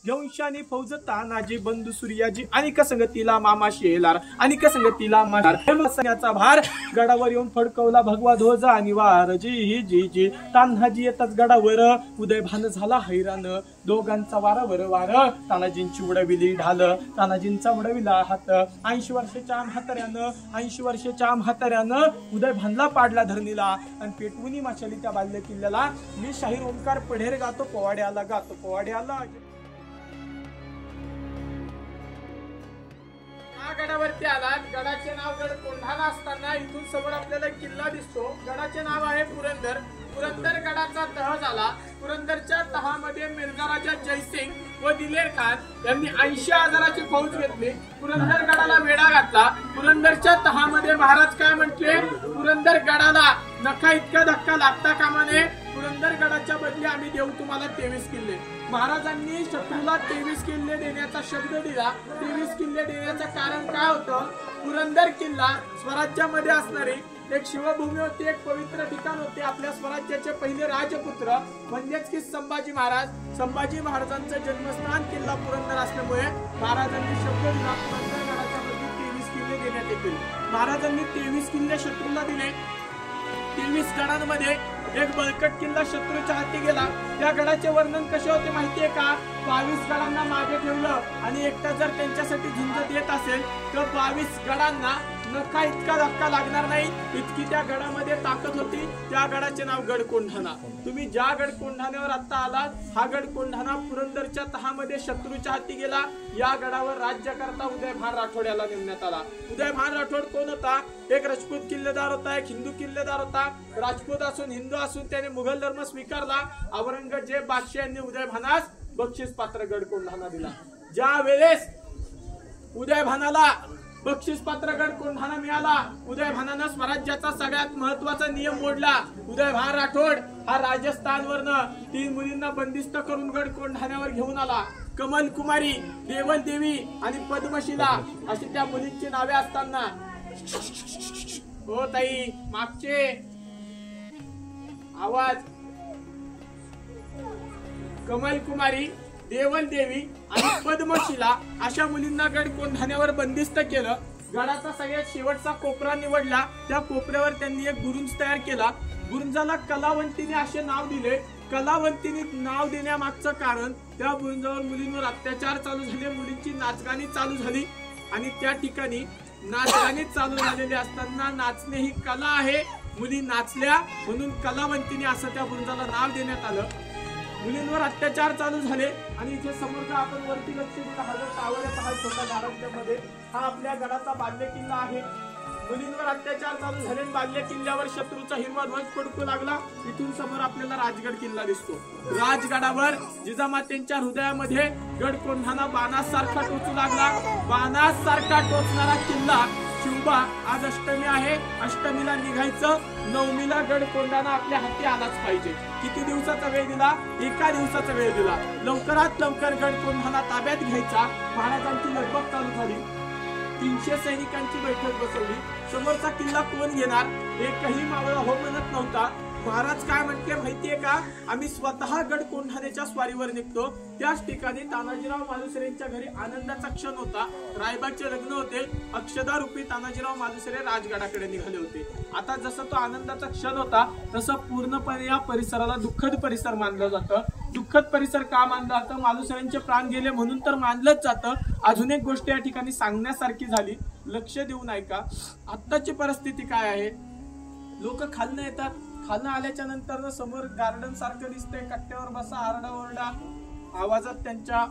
घेऊन शानी फौज तानाजी बंधू सूर्याजी आणि कसंगतीला मामा शेलार आणि कसंगतीला मारण्याचा भार गडावर येऊन फडकवला भगवा ध्वज आणि वार जी जी जी तान्हाजी येताच गडावर उदय भान झाला हैराण दोघांचा वारावर वार तानाजींची उडविली ढाल तानाजींचा उडविला हात 80 वर्षाच्या म्हाताऱ्यानं उदय भानला पाडला धरणीला आणि पेटवुनी माशाली त्या बाल्य किल्ल्याला मी शाहीर ओंकार पढेर गातो पोवाड्याला गडावरती आलात गडाचे नाव गड कोंढाणा असताना इथून समोर आपल्याला किल्ला दिसतो गडाचे नाव आहे पुरंदर गडाचा तह झाला पुरंदरच्या तहामध्ये मिर्झा राजा जयसिंग व दिलेर खान यांनी 80,000ची फौज घेतली पुरंदर गडाला वेढा घातला पुरंदरच्या तहामध्ये महाराज काय म्हटले पुरंदर गडाला नका इतका धक्का लागता कामा नये पुरंदर गडाच्या बदली आम्ही देऊ तुम्हाला 23 किल्ले महाराजांनी शत्रूला 23 किल्ले देण्याचा शब्द दिला 23 किल्ले देण्याचं कारण काय होतं पुरंदर किल्ला स्वराज्यामध्ये असणारी एक शिवभूमी होती एक पवित्र ठिकाण होते आपल्या स्वराज्याचे पहिले राजपुत्र म्हणजेच की संभाजी महाराजांचं जन्मस्थान किल्ला पुरंदर असल्यामुळे महाराजांनी शब्द दिला पुरंदर गडाच्या बदली 23 किल्ले देण्यात येतील महाराजांनी 23 किल्ले शत्रूला दिले 23 गडांमध्ये एक बळकट किल्ला शत्रूच्या हाती गेला त्या गडाचे वर्णन कसे होते माहितीये का 22 गडांना मागे ठेवलं आणि एकटा जर त्यांच्यासाठी झुंजत येत असेल तर 22 गडांना नका इतका धक्का लागणार नाही इतकी त्या गडामध्ये ताकद होती त्या गडाचे नाव गड कोंढाणा तुम्ही ज्या गड कोंढाण्यावर आता आलात हा गड कोंढाणा पुरंदरच्या तहामध्ये शत्रूच्या हाती गेला या गडावर राज्य करता उदयभान राठोड नेमण्यात आला उदयभान राठोड कोण होता एक राजपूत किल्लेदार होता एक हिंदू किल्लेदार होता राजपूत असून हिंदू असून त्याने मुघल धर्म स्वीकारला औरंगजेब बादशाह यांनी उदयभानास बक्षीस पात्र गड कोंढाणा दिला ज्या वेळेस उदयभानाला बक्षीस पात्र गड कोंढाणा मिळाला उदयभानानं स्वराज्याचा सगळ्यात महत्वाचा नियम मोडला उदयभान राठोड हा राजस्थानवरनं 3 मुलींना बंदिस्त करून गड कोंढाण्यावर घेऊन आला कमल कुमारी देवल देवी आणि पद्मशिला अशी त्या मुलींची नावे असताना हो ताई मागचे आवाज कमल कुमारी देवल देवी आणि पद्मशिला अशा मुलींना गड कोंढाण्यावर बंदिस्त केलं गडाचा सगळ्यात शेवटचा कोपरा निवडला त्या कोपऱ्यावर त्यांनी एक बुरुंज तयार केला बुरुंजाला कलावंतीने असे नाव दिले कलावंतीने नाव देण्यामागचं कारण त्या बुरुंजावर मुलींवर अत्याचार चालू झाले मुलींची नाचगाणी चालू झाली आणि त्या ठिकाणी नाचगाणी चालू झालेली असताना नाचणे ही कला आहे मुली नाचल्या म्हणून कलावंतीने असं त्या बुरुंजाला नाव देण्यात आलं मुलींवर अत्याचार चालू झाले आणि इथे समोरचा आपण वरती लक्ष दिला हा जो टावर आहे हा छोटा दारामध्ये हा आपल्या गडाचा बाल्य किल्ला आहे मुलींवर अत्याचार चालू झाले बाल्य किल्ल्यावर शत्रूचा हिरवा ध्वज फडकू लागला इथून समोर आपल्याला राजगड किल्ला दिसतो राजगडावर जिजामातेंच्या हृदयामध्ये गड कोंढाणा बाणासारखा टोचू लागला बाणासारखा टोचणारा किल्ला शिवबा आज अष्टमी आहे अष्टमीला निघायचं नवमीला गड कोंढाणा आपल्या हाती आलाच पाहिजे किती दिवसाचा वेळ दिला एका दिवसाचा वेळ दिला लवकरात लवकर गड कोंढाणा ताब्यात घ्यायचा महाराजांची लगबग चालू झाली 300 सैनिकांची बैठक बसवली समोरचा किल्ला कोण घेणार एकही मावळा हो म्हणत नव्हता महाराज काय म्हटले माहितीये का आम्ही स्वतः गड कोंढाण्याच्या स्वारीवर निघतो त्याच ठिकाणी तानाजीराव मालुसरेंच्या घरी आनंदाचा क्षण होता रायबाचे लग्न होते अक्षदा रूपी तानाजीराव मालुसरे राजगडाकडे निघाले होते आता जसं तो आनंदाचा क्षण होता तसं पूर्णपणे या परिसराला दुःखद परिसर मानलं जातं दुःखद परिसर का मानलं जातं मालुसरेंचे प्राण गेले म्हणून तर मानलंच जातं अजून एक गोष्ट या ठिकाणी सांगण्यासारखी झाली लक्ष देऊन ऐका आत्ताची परिस्थिती काय आहे लोक खालनं येतात खालनं आल्याच्या नंतर समोर गार्डन सारखं दिसतंय कट्ट्यावर बसा आरडाओरडा आवाजात त्यांच्या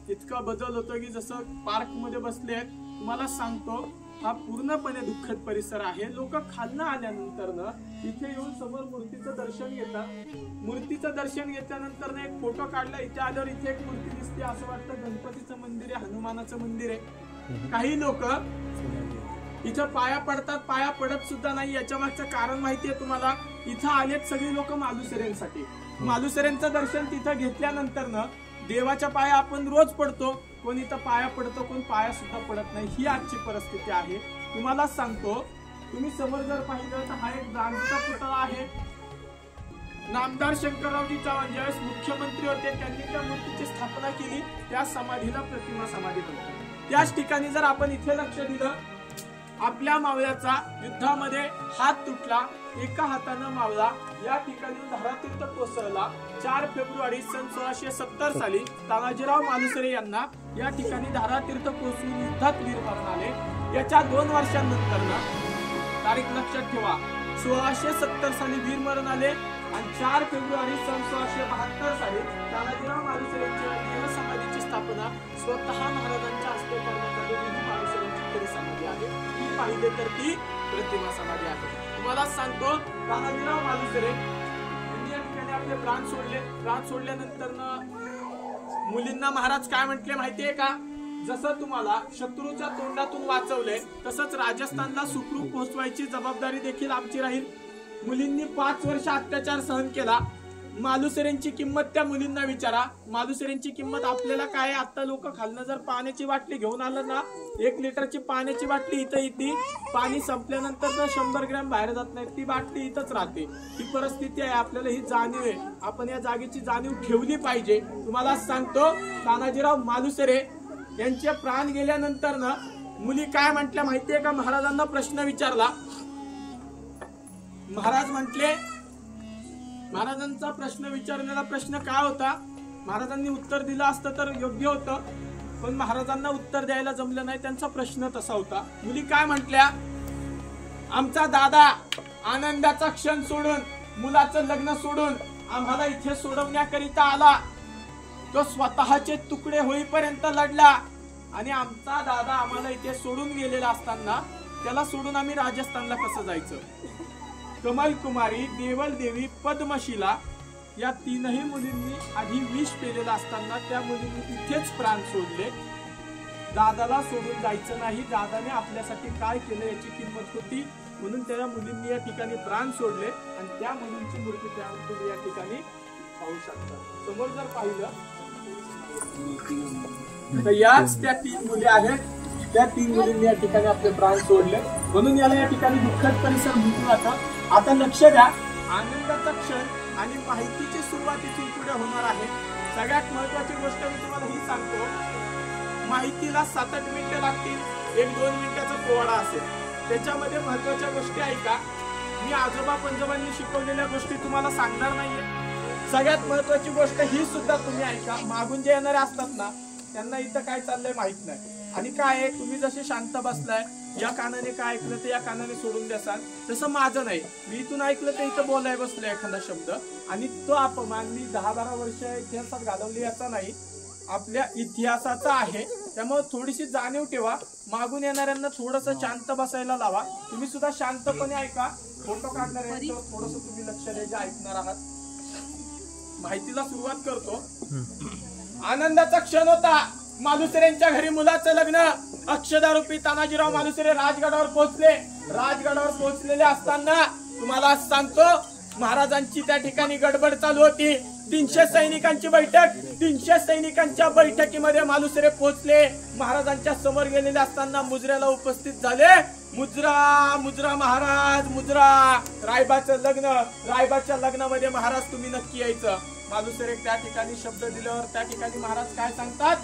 इतकं बदल होतं की जसं पार्क मध्ये बसले आहेत तुम्हाला सांगतो हा पूर्णपणे दुःखद परिसर आहे लोक खालनं आल्यानंतर इथे येऊन समोर मूर्तीचं दर्शन घेतात मूर्तीचं दर्शन घेतल्यानंतर एक फोटो काढला इथे आल्यावर इथे एक मूर्ती दिसते असं वाटतं गणपतीचं मंदिर आहे हनुमानाचं मंदिर आहे काही लोक इथं पाया पडतात पाया पडत सुद्धा नाही याच्या मागचं कारण माहितीये तुम्हाला इथं आलेत सगळी लोक मालुसरेंसाठी मालुसरेंचं दर्शन तिथं घेतल्यानंतर देवाच्या पाया आपण रोज पडतो कोण इथं पाया पडतो कोण पाया सुद्धा पडत नाही ही आजची परिस्थिती आहे तुम्हाला सांगतो तुम्ही समोर जर पाहिलं तर हा एक ब्रांजचा पुतळा आहे नामदार शंकररावजी चव्हाण ज्यावेळेस मुख्यमंत्री होते त्यांनी त्या मूर्तीची स्थापना केली, त्या समाधीला प्रतिमा समाधी म्हणतात. त्याच ठिकाणी जर आपण इथे लक्ष दिलं, आपल्या मावळ्याचा युद्धामध्ये हात तुटला, एका हातानं मावळा या ठिकाणी धारातीर्थ कोसळला. 4 फेब्रुवारी सन 1670 साली तानाजीराव मालुसरे यांना या ठिकाणी धारातीर्थ कोसळून युद्धात वीरमरण आले. याच्या 2 वर्षांनंतर तारीख लक्षात ठेवा, 1670 साली वीरमरण आले आणि 4 फेब्रुवारी सन 1672 साली तानाजीराव मालुसरे यांच्या समाधीची स्थापना स्वतः महाराजांच्या हस्ते करण्यात आली. मालुसरेंची खरी समाधी आहे, ती पाहिली तर ती प्रतिमा समाधी आहे. तुम्हाला सांगतो, तानाजीराव मालुसरे यांनी या ठिकाणी आपले प्राण सोडले. प्राण सोडल्यानंतर मुलींना महाराज काय म्हटले माहितीये का? जसं तुम्हाला शत्रूच्या तोंडातून वाचवलंय तसंच राजस्थानला सुखरूप पोहोचवायची जबाबदारी देखील आमची राहील. मुलींनी 5 वर्ष अत्याचार सहन केला. मालुसरेंची किंमत त्या मुलींना विचारा. मालुसरेंची किंमत आपल्याला काय? आता लोक खालनं जर पाण्याची बाटली घेऊन आलं ना, 1 लिटरची पाण्याची बाटली इथं येते, पाणी संपल्यानंतर 100 ग्रॅम बाहेर जात नाही, ती बाटली इथंच राहते. ही परिस्थिती आहे. आपल्याला ही जाणीव आहे, आपण या जागेची जाणीव ठेवली पाहिजे. तुम्हाला सांगतो, तानाजीराव मालुसरे यांचे प्राण गेल्यानंतर ना मुली काय म्हटल्या माहितीये का? महाराजांना प्रश्न विचारला. महाराज म्हटले, महाराजांचा प्रश्न विचारलेला प्रश्न काय होता? महाराजांनी उत्तर दिलं असतं तर योग्य होतं, पण महाराजांना उत्तर द्यायला जमलं नाही. त्यांचा प्रश्न तसा होता. मुली काय म्हटल्या? आमचा दादा आनंदाचा क्षण सोडून, मुलाचं लग्न सोडून आम्हाला इथे सोडवण्याकरिता आला. तो स्वतःचे तुकडे होईपर्यंत लढला आणि आमचा दादा आम्हाला इथे सोडून गेलेला असताना त्याला सोडून आम्ही राजस्थानला कसं जायचं? कमल कुमारी, देवल देवी, पद्मशिला या 3ही मुलींनी आधी विष पेलेलं असताना त्या मुलींनी इथेच प्राण सोडले. दादाला सोडून जायचं नाही, दादाने आपल्यासाठी काय केलं याची किंमत होती, म्हणून त्या मुलींनी या ठिकाणी प्राण सोडले आणि त्या मुलींची मूर्ती तुम्ही या ठिकाणी पाहू शकता. समोर जर पाहिलं तर याच त्या 3 मुली आहेत. त्या 3 मुलींनी या ठिकाणी आपले प्राण सोडले, म्हणून याला या ठिकाणी दुःखद परिसर म्हटलं जातं. आता लक्ष द्या, आनंदाचा क्षण आणि माहितीची सुरुवात इथून पुढे होणार आहे. सगळ्यात महत्वाची गोष्ट मी तुम्हाला ही सांगतो, माहितीला 7-8 मिनिटं लागतील, 1-2 मिनिटाचा पोवाडा असेल. त्याच्यामध्ये महत्वाच्या गोष्टी ऐका. मी आजोबा पंजोबांनी शिकवलेल्या गोष्टी तुम्हाला सांगणार नाहीये. सगळ्यात महत्वाची गोष्ट ही सुद्धा तुम्ही ऐका. मागून जे येणारे असतात ना, त्यांना इथं काय चाललंय माहित नाही. आणि काय आहे, तुम्ही जसे शांत बसलाय, या कानाने काय ऐकलं ते या कानाने सोडून द्याल, तसं माझं नाही. मी इथून ऐकलं तर इथं बोलाय बसलोय एखादा शब्द, आणि तो अपमान मी 10-12 वर्ष इतिहासात घालवली याचा नाही, आपल्या इतिहासाचा आहे. त्यामुळे थोडीशी जाणीव ठेवा. मागून येणाऱ्यांना थोडस शांत बसायला लावा. तुम्ही सुद्धा शांतपणे ऐका. फोटो काढणार आहे थोडस तुम्ही लक्ष द्यायचं, ऐकणार आहात. माहितीला सुरुवात करतो. आनंदाचा क्षण होता. मालुसरेंच्या घरी मुलाचं लग्न. अक्षदारूपी तानाजीराव मालुसरे राजगडावर पोहोचले. राजगडावर पोहोचलेले असताना तुम्हाला सांगतो, महाराजांची त्या ठिकाणी गडबड चालू होती. 300 सैनिकांची बैठक. 300 सैनिकांच्या बैठकीमध्ये मालुसरे पोहोचले. महाराजांच्या समोर गेलेले असताना मुजऱ्याला उपस्थित झाले. मुजरा मुजरा महाराज मुजरा, रायबाचं लग्न. रायबाच्या लग्नामध्ये महाराज तुम्ही नक्की यायचं. मालुसरे त्या ठिकाणी शब्द दिल्यावर त्या ठिकाणी महाराज काय सांगतात?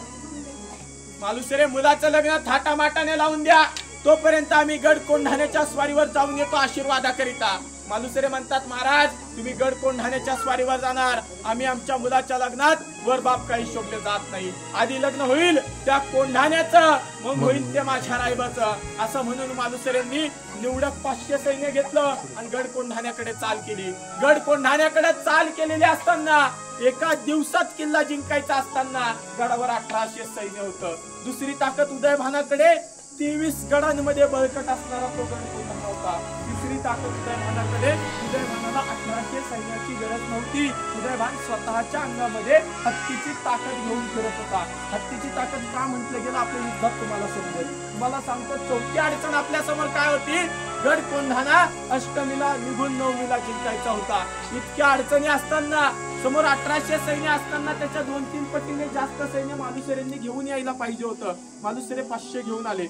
मालुसरे मुलाचं लग्न थाटामाटाने लावून द्या, तोपर्यंत आम्ही गड कोंढाण्याच्या स्वारीवर जाऊन येतो आशीर्वादाकरिता. मालुसरे म्हणतात, महाराज तुम्ही गड कोंढाण्याच्या स्वारीवर जाणार, आम्ही आमच्या मुलाच्या लग्नात वर बाप काही शोभले जात नाही. आधी लग्न होईल त्या कोंढाण्याचं, मग होईल ते माझ्या रायबाचं. असं म्हणून मालुसरेंनी निवडक 500 सैन्य घेतलं आणि गड कोंढाण्याकडे चाल केली. गड कोंढाण्याकडे चाल केलेली असताना, एका दिवसात किल्ला जिंकायचा असताना गडावर 1800 सैन्य होतं. दुसरी ताकद उदयभानाकडे 23 गडांमध्ये बळकट असणारा तो गड कोंढाणा होता. तिसरी ताकद उदयभानाकडे, उदयभानाला 1800 सैन्याची गरज नव्हती. उदयभान स्वतःच्या अंगामध्ये हत्तीची ताकद घेऊन फिरत होता. हत्तीची ताकद का म्हटलं गेलं आपल्या युद्धात तुम्हाला समजेल. तुम्हाला सांगतो, चौथी अडचण आपल्या समोर काय होती? गड कोंढाणा अष्टमीला निघून 9मीला जिंकायचा होता. इतक्या अडचणी असताना, समोर 1800 सैन्य असताना त्याच्या 2-3 पटीने जास्त सैन्य मालुसरेंनी घेऊन यायला पाहिजे होतं. मालुसरे 500 घेऊन आले.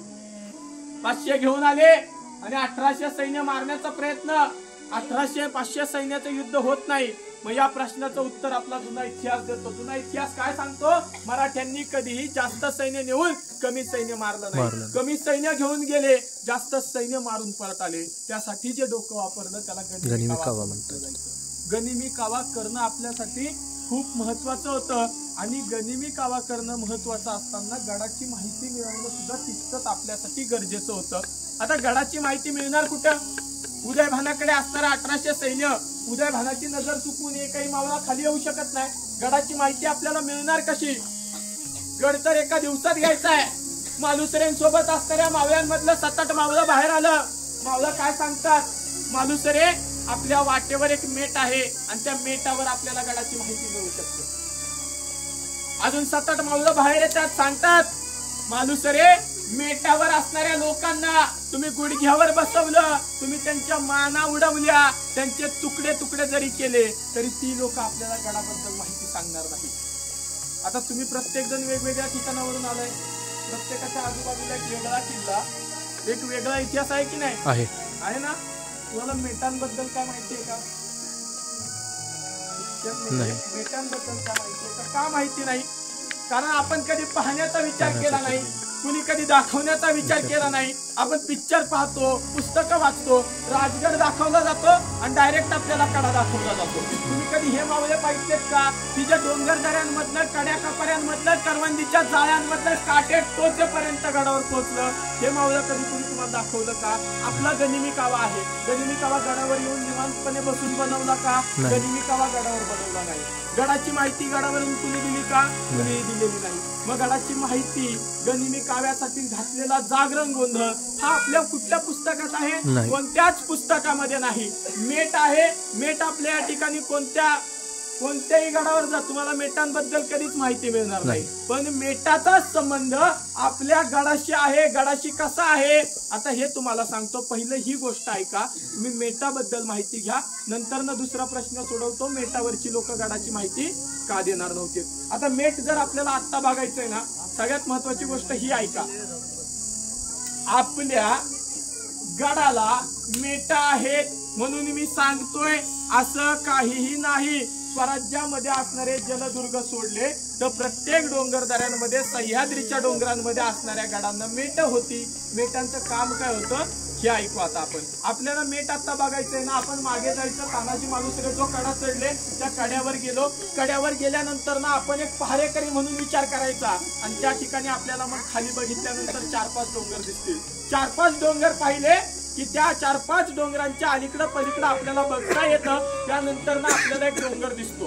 500 घेऊन आले आणि 1800 सैन्य मारण्याचा प्रयत्न. 1800-500 सैन्याचं युद्ध होत नाही. मग या प्रश्नाचं उत्तर आपला जुना इतिहास देतो. जुना इतिहास काय सांगतो? मराठ्यांनी कधीही जास्त सैन्य नेऊन कमी सैन्य मारलं नाही. कमी सैन्य घेऊन गेले, जास्त सैन्य मारून परत आले. त्यासाठी जे डोकं वापरलं त्याला गनिमी कावा म्हणतात. गनिमी कावा करणं आपल्यासाठी खूप महत्वाचं होतं. आणि गनिमी कावा करणं महत्वाचं असताना गडाची माहिती मिळवणं सुद्धा तितकंच आपल्यासाठी गरजेचं होतं. आता गडाची माहिती मिळणार कुठं? उदयभानाकडे असणारं 1800 सैन्य, उदयभानाची नजर चुकून एकही मावळा खाली येऊ शकत नाही. गडाची माहिती आपल्याला मिळणार कशी? गड तर एका दिवसात घ्यायचा आहे. मालुसरेंसोबत असणाऱ्या मावळ्यांमधलं 7-8 मावळं बाहेर आलं. मावळं काय सांगतात? मालुसरे, आपल्या वाटेवर एक मेट आहे आणि त्या मेटावर आपल्याला गडाची माहिती मिळू शकते. अजून 7-8 मावळं बाहेर येतात, सांगतात, मालुसरे, मेटावर असणाऱ्या लोकांना तुम्ही गुडघ्यावर बसवलं, तुम्ही त्यांच्या माना उडवल्या, त्यांचे तुकडे तुकडे जरी केले तरी ती लोक आपल्याला गडाबद्दल माहिती सांगणार नाही. आता तुम्ही प्रत्येक जण वेगवेगळ्या ठिकाणावरून आलाय. प्रत्येकाच्या आजूबाजूला एक वेगळा किल्ला, एक वेगळा इतिहास आहे की नाही? आहे ना? तुम्हाला मेटांबद्दल काय माहिती आहे का? मेटांबद्दल काय माहिती आहे का? माहिती नाही. कारण आपण कधी पाहण्याचा विचार केला नाही, कुणी कधी दाखवण्याचा विचार केला नाही. आपण पिक्चर पाहतो, पुस्तकं वाचतो, राजगड दाखवला जातो आणि डायरेक्ट आपल्याला कडा दाखवला जातो. तुम्ही कधी हे मावळे पाहिजेत का की जे डोंगरदऱ्यांमधलं, कड्या कपाऱ्यांमधलं, करवंदीच्या जाळ्यांमधलं काटे टोचेपर्यंत गडावर पोहोचलं? हे मावळं कधी कुणी तुम्हाला दाखवलं का? आपला गनिमी कावा आहे. गनिमी कावा गडावर येऊन निवांतपणे बसून बनवला का? गनिमी कावा गडावर बनवला नाही. गडाची माहिती गडावरून कुणी दिली का? कुणी दिलेली नाही. मग गडाची माहिती गनिमी काव्यासाठी घातलेला जागरण गोंधळ हा आपल्या कुठल्या पुस्तकात आहे? कोणत्याच पुस्तकामध्ये नाही. मेट आहे. मेट आपल्या या ठिकाणी कोणत्याही गडावर जा, तुम्हाला मेटांबद्दल कधीच माहिती मिळणार नाही. पण मेटाचा संबंध आपल्या गडाशी आहे. गडाशी कसा आहे आता हे तुम्हाला सांगतो. पहिलं ही गोष्ट ऐका, तुम्ही मेटाबद्दल माहिती घ्या, नंतर ना दुसरा प्रश्न सोडवतो, मेटावरची लोक गडाची माहिती का देणार नव्हते. आता मेट जर आपल्याला आत्ता बघायचंय ना, सगळ्यात महत्वाची गोष्ट ही ऐका, आपल्या गडाला मेटा आहेत म्हणून मी सांगतोय असं काहीही नाही. स्वराज्यामध्ये असणारे जलदुर्ग सोडले तर प्रत्येक डोंगरदऱ्यांमध्ये, सह्याद्रीच्या डोंगरांमध्ये असणाऱ्या गडांना मेट होती. मेटांचं काम काय होतं हे ऐकू आता आपण. आपल्याला मेट आता बघायचंय ना, आपण मागे जायचं. तानाजी मालुसरे जो कडा चढले त्या कड्यावर गेलो. कड्यावर गेल्यानंतर ना आपण एक पहारेकरी म्हणून विचार करायचा आणि त्या ठिकाणी आपल्याला मग खाली बघितल्यानंतर 4-5 डोंगर दिसतील. 4-5 डोंगर पाहिले की त्या 4-5 डोंगरांच्या अलीकडं पलीकडं आपल्याला बघता येतं. त्यानंतर ना आपल्याला एक डोंगर दिसतो.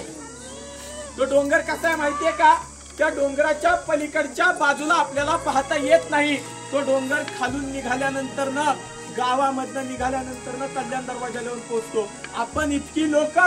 तो डोंगर कसा आहे माहितीये का? त्या डोंगराच्या पलीकडच्या बाजूला आपल्याला पाहता येत नाही. तो डोंगर खालून निघाल्यानंतर ना, गावामधनं निघाल्यानंतर ना कल्याण दरवाजाला येऊन पोहोचतो. आपण इतकी लोक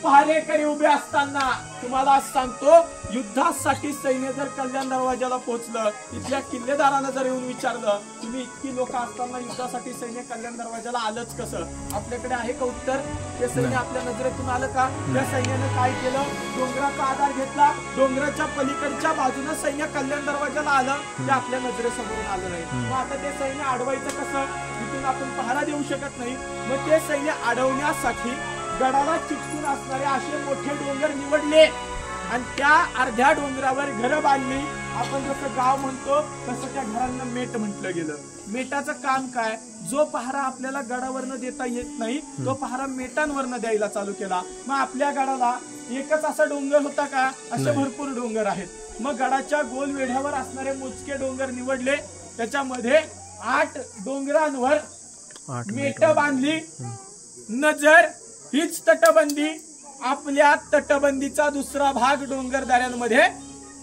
पहारेकरी उभे असताना तुम्हाला सांगतो, युद्धासाठी सैन्य जर कल्याण दरवाजाला पोहोचलं, तिथल्या किल्लेदारांना जर येऊन विचारलं, तुम्ही इतकी लोक असताना युद्धासाठी सैन्य कल्याण दरवाजाला आलंच कसं? आपल्याकडे आहे का उत्तर? ते सैन्य आपल्या नजरेतून आलं का? त्या सैन्यानं काय केलं? डोंगराचा आधार घेतला. डोंगराच्या पलीकडच्या बाजूनं सैन्य कल्याण दरवाजाला आलं. ते आपल्या नजरेसमोरून आलं नाही. मग आता ते सैन्य अडवायचं कसं? तिथून आपण पहारा देऊ शकत नाही. मग ते सैन्य अडवण्यासाठी गडाला चिकटून असणारे असे मोठे डोंगर निवडले आणि त्या अर्ध्या डोंगरावर घरं बांधली. आपण जसं गाव म्हणतो तसं त्या घरांना मेट म्हटलं गेलं. मेटाचं काम काय? जो पहारा आपल्याला गडावरनं देता येत नाही तो पहारा मेटांवरनं द्यायला चालू केला. मग आपल्या गडाला एकच असा डोंगर होता का? असे भरपूर डोंगर आहेत. मग गडाच्या गोल वेढ्यावर असणारे मोजके डोंगर निवडले. त्याच्यामध्ये 8 डोंगरांवर मेट बांधली. नजर हीच तटबंदी. आपल्या तटबंदीचा दुसरा भाग डोंगरदऱ्यांमध्ये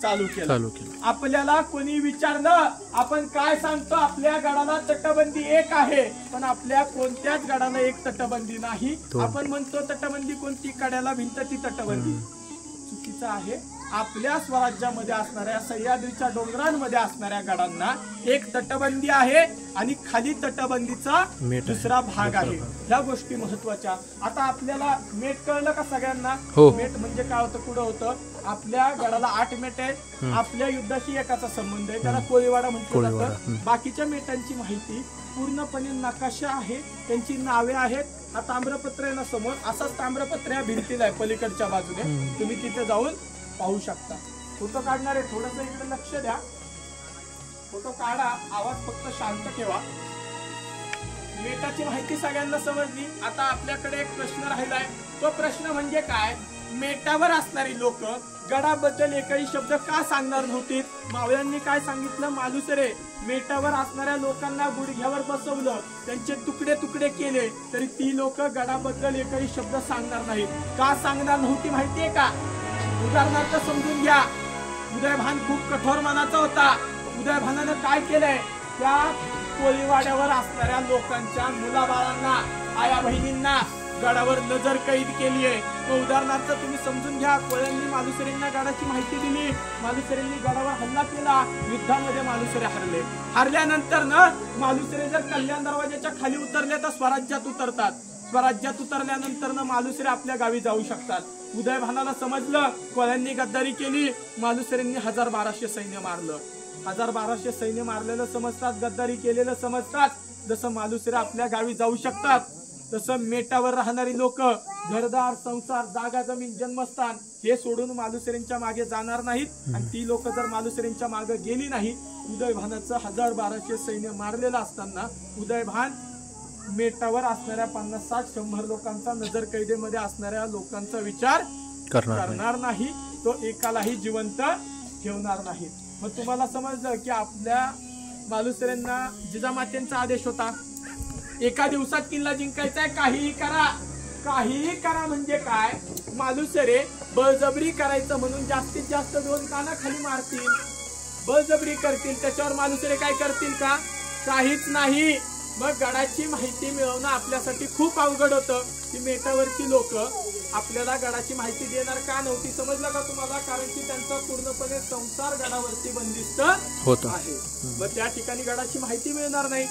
चालू केला. आपल्याला कोणी विचारलं, आपण काय सांगतो? आपल्या गडाला तटबंदी एक आहे, पण आपल्या कोणत्याच गडाला एक तटबंदी नाही. आपण म्हणतो तटबंदी कोणती? कड्याला भिंत ती तटबंदी. चुकीचं आहे. आपल्या स्वराज्यामध्ये असणाऱ्या सह्याद्रीच्या डोंगरांमध्ये असणाऱ्या गडांना एक तटबंदी आहे आणि खाली तटबंदीचा दुसरा भाग आहे. ह्या गोष्टी महत्वाच्या. आता आपल्याला मेट कळलं का सगळ्यांना? मेट म्हणजे काय होतं, कुठं होतं? आपल्या गडाला 8 मेट आहेत. आपल्या युद्धाशी एकाचा संबंध आहे, त्याला कोळीवाडा म्हटलं जातं. बाकीच्या मेटांची माहिती पूर्णपणे नकाशा आहे, त्यांची नावे आहेत. हा ताम्रपत्र आहे ना समोर, असाच ताम्रपत्र या भिंतीला आहे पलीकडच्या बाजूने. तुम्ही तिथे जाऊन पाहू शकता. फोटो काढणार आहे, थोडस इकडे लक्ष द्या. फोटो काढा, आवाज फक्त शांत ठेवा. मेटाची माहिती सगळ्यांना समजली. आता आपल्याकडे एक प्रश्न राहिलाय. तो प्रश्न म्हणजे काय? मेटावर असणारी लोक गडाबद्दल एकही शब्द का सांगणार नव्हती? मावळ्यांनी काय सांगितलं? मालुसरे मेटावर असणाऱ्या लोकांना गुडघ्यावर बसवलं, त्यांचे तुकडे तुकडे केले, तरी ती लोक गडाबद्दल एकही शब्द सांगणार नाहीत. का सांगणार नव्हती माहितीये का? उदाहरणार्थ समजून घ्या. उदयभान खूप कठोर मनाचा होता. उदयभानानं काय केलंय? त्या कोळीवाड्यावर असणाऱ्या लोकांच्या मुलाबाळांना, आया बहिणींना गडावर नजर कैद केली आहे. उदाहरणार्थ तुम्ही समजून घ्या. कोळ्यांनी मालुसरेंना गडाची माहिती दिली. मालुसरेंनी गडावर हल्ला केला. युद्धामध्ये मालुसरे हरले. हरल्यानंतर ना मालुसरे जर कल्याण दरवाजाच्या खाली उतरले तर स्वराज्यात उतरतात. स्वराज्यात उतरल्यानंतर ना मालुसरे आपल्या गावी जाऊ शकतात. उदयभानाला समजलं कोळ्यांनी गद्दारी केली. मालुसरेंनी 1200 सैन्य मारलं. 1200 सैन्य मारलेलं समजतात, गद्दारी केलेलं समजतात. जसं मालुसरे आपल्या गावी जाऊ शकतात, तसं मेटावर राहणारी लोक घरदार, संसार, जागा, जमीन, जन्मस्थान हे सोडून मालुसरेंच्या मागे जाणार नाहीत. आणि ती लोक जर मालुसरेंच्या मागे गेली नाही, उदयभानाचं 1200 सैन्य मारलेलं असताना उदयभान मेटावर असणाऱ्या 50, 60, 100 लोकांचा, नजर कैदेमध्ये असणाऱ्या लोकांचा विचार करणार नाही. तो एकालाही जिवंत ठेवणार नाही. मग तुम्हाला समजलं की आपल्या मालुसरेंना जिजामातेंचा आदेश होता, एका दिवसात किल्ला जिंकायचा आहे, काहीही करा. काहीही करा म्हणजे काय? मालुसरे बळजबरी करायचं म्हणून जास्तीत जास्त 2 काना खाली मारतील, बळजबरी करतील. त्याच्यावर मालुसरे काय करतील का? काहीच नाही. मग गडाची माहिती मिळवणं आपल्यासाठी खूप अवघड होतं. ती मेटावरची लोक आपल्याला गडाची माहिती देणार का नव्हती? समजलं का तुम्हाला? कारण की त्यांचा पूर्णपणे संसार गडावरती बंदिस्त आहे. मग त्या ठिकाणी गडाची माहिती मिळणार नाही.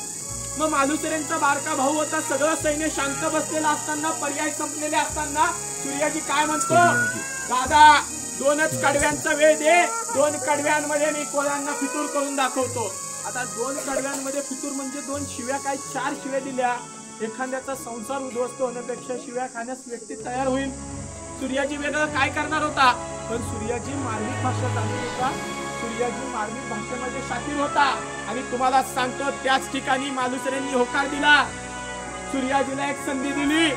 मग मालुसरेंचा बारका भाऊ होता. सगळं सैन्य शांत बसलेलं असताना, पर्याय संपलेले असताना सूर्याजी काय म्हणतो? दादा 2च कडव्यांचा वेळ दे, 2 कडव्यांमध्ये मी कोळ्यांना फितूर करून दाखवतो. आता 2 कडव्यांमध्ये फितूर म्हणजे 2 शिव्या, काय 4 शिव्या दिल्या. एखाद्याचा संसार उद्ध्वस्त होण्यापेक्षा शिव्या खाण्यास व्यक्ती तयार होईल. सूर्याजी वेगळं काय करणार होता? पण सूर्याजी मार्मिक भाषा जाणून होता. सूर्याजी मार्मिक भाषेमध्ये शातीर होता. आणि तुम्हाला सांगतो, त्याच ठिकाणी मालुसरेंनी होकार दिला. सूर्याजीला एक संधी दिली.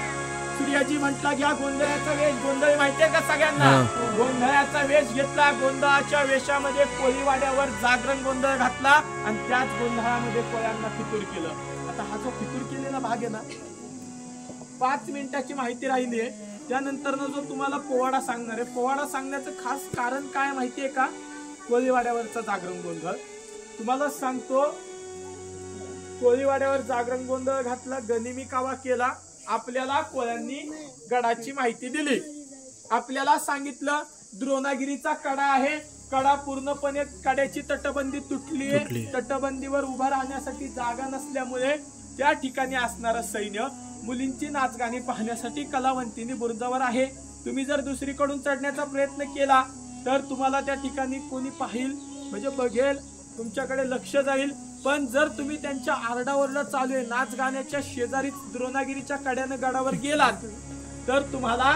सूर्याजी म्हटला, घ्या गोंधळाचा वेश. गोंधळ माहितीये का सगळ्यांना? गोंधळाचा वेश घेतला. गोंधळाच्या वेशामध्ये कोळीवाड्यावर जागरण गोंधळ घातला आणि त्याच गोंधळामध्ये कोळ्यांना फितूर केलं. आता हा जो फितूर केलेला भाग आहे ना, 5 मिनिटाची माहिती राहिली आहे. त्यानंतर जो तुम्हाला पोवाडा सांगणार आहे, पोवाडा सांगण्याचं खास कारण काय माहितीये का? कोळीवाड्यावरचा जागरण गोंधळ. तुम्हाला सांगतो, कोळीवाड्यावर जागरण गोंधळ घातला, गनिमी कावा केला. आपल्याला कोळ्यांनी गडाची माहिती दिली. आपल्याला सांगितलं द्रोणागिरीचा कडा आहे. कडा पूर्णपणे, कड्याची तटबंदी तुटली आहे. तटबंदीवर उभा राहण्यासाठी जागा नसल्यामुळे त्या ठिकाणी असणारं सैन्य मुलींची नाचगाणी पाहण्यासाठी कलावंतीनी बुरुजावर आहे. तुम्ही जर दुसरीकडून चढण्याचा प्रयत्न केला तर तुम्हाला त्या ठिकाणी कोणी पाहिल, म्हणजे बघेल, तुमच्याकडे लक्ष जाईल. पण जर तुम्ही त्यांच्या आरडाओरडा चालू आहे, नाच गाण्याच्या शेजारीच द्रोणागिरीच्या कड्यानं गडावर गेलात तर तुम्हाला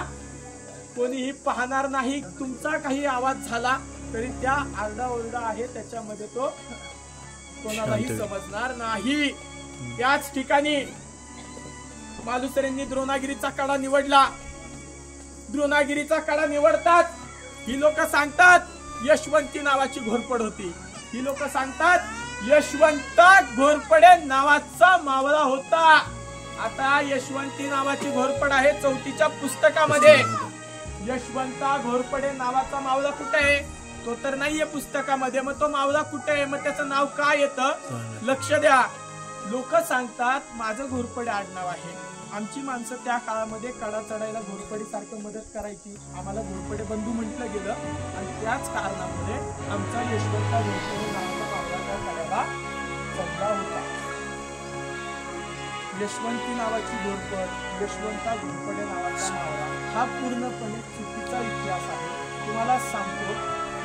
कोणीही पाहणार नाही. तुमचा काही आवाज झाला तरी त्या आरडाओरडा आहे त्याच्यामध्ये तो कोणालाही समजणार नाही. त्याच ठिकाणी मालुसरेंनी द्रोणागिरीचा कडा निवडला. द्रोणागिरीचा कडा निवडतात ही लोक सांगतात यशवंती नावाची घोरपड होती. ही लोक सांगतात यशवंत घोरपडे नावाचा मावळा होता. आता यशवंती नावाची घोरपड आहे 4थीच्या पुस्तकामध्ये. यशवंता घोरपडे नावाचा मावळा कुठे आहे? तो तर नाहीये पुस्तकामध्ये. मग तो मावळा कुठे आहे? मग त्याचं नाव काय येतं? लक्ष द्या. लोक सांगतात माझं घोरपडे आडनाव आहे. आमची माणसं त्या काळामध्ये कडा चढायला घोरपडीसारखं मदत करायची. आम्हाला घोरपडे बंधू म्हटलं गेलं आणि त्याच कारणामुळे आमचा यशवंता घोरपडे नावाचा मावळा त्या कड्याला चढला होता. यशवंती नावाची घोरपड, यशवंता घोरपडे नावाचा मावळा हा पूर्णपणे चुकीचा इतिहास आहे. तुम्हाला सांगतो,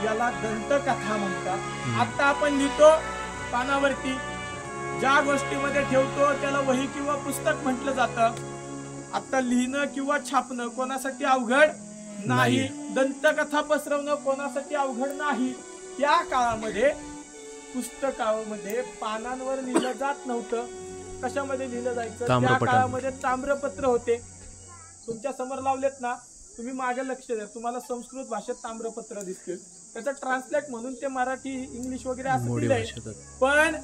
याला दंतकथा म्हणतात. आता आपण लिहितो पानावरती, ज्या गोष्टीमध्ये ठेवतो त्याला वही किंवा पुस्तक म्हटलं जातं. आता लिहिणं किंवा छापणं कोणासाठी अवघड नाही, दंतकथा पसरवणं कोणासाठी अवघड नाही. त्या काळामध्ये पुस्तकामध्ये पानांवर लिहिलं जात नव्हतं. कशामध्ये लिहिलं जायचं? त्या काळामध्ये ताम्रपत्र होते. तुमच्या समोर लावलेत ना, तुम्ही मागे लक्ष द्या, तुम्हाला संस्कृत भाषेत ताम्रपत्र दिसतील. त्याचं ट्रान्सलेट म्हणून ते मराठी इंग्लिश वगैरे असं दिलंय. पण